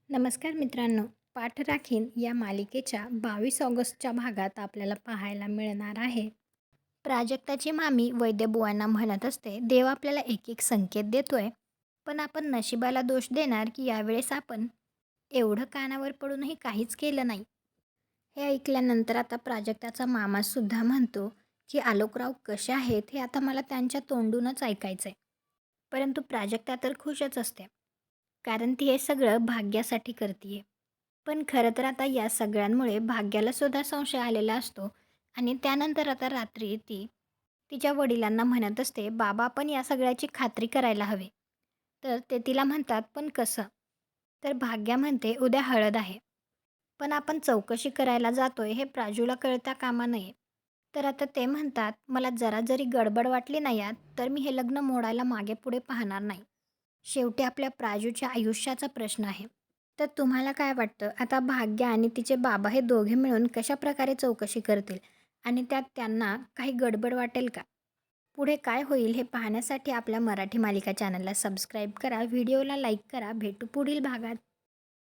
नमस्कार मित्रांनो. पाठ राखीन या मालिकेच्या 22 ऑगस्टच्या भागात आपल्याला पाहायला मिळणार आहे. प्राजक्ताची मामी वैद्यबुवांना म्हणत असते, देव आपल्याला एक एक संकेत देतोय, पण आपण नशिबाला दोष देणार की यावेळेस आपण एवढं कानावर पडूनही काहीच केलं नाही. हे ऐकल्यानंतर आता प्राजक्ताचा मामासुद्धा म्हणतो की आलोकराव कसे आहेत हे आता मला त्यांच्या तोंडूनच ऐकायचंय. परंतु प्राजक्ता तर खुशच असते, कारण ती हे सगळं भाग्यासाठी करतीये. पण खरं तर आता या सगळ्यांमुळे भाग्याला सुद्धा संशय आलेला असतो आणि त्यानंतर आता रात्री ती तिच्या वडिलांना म्हणत असते, बाबा पण या सगळ्याची खात्री करायला हवी. तर ते तिला म्हणतात, पण कसं? तर भाग्या म्हणते, उद्या हळद आहे. पण आपण चौकशी करायला जातोय हे प्राजूला कळता कामा नये. तर आता ते म्हणतात, मला जरा जरी गडबड वाटली ना यात, तर मी हे लग्न मोडायला मागे पुढे पाहणार नाही. शेवटी आपल्या प्राजूच्या आयुष्याचा प्रश्न आहे. तर तुम्हाला काय वाटतं, आता भाग्य आणि तिचे बाबा हे दोघे मिळून कशाप्रकारे चौकशी करतील आणि त्यात त्यांना काही गडबड वाटेल का? पुढे काय होईल हे पाहण्यासाठी आपल्या मराठी मालिका चॅनलला सबस्क्राईब करा, व्हिडिओला लाईक करा. भेटू पुढील भागात.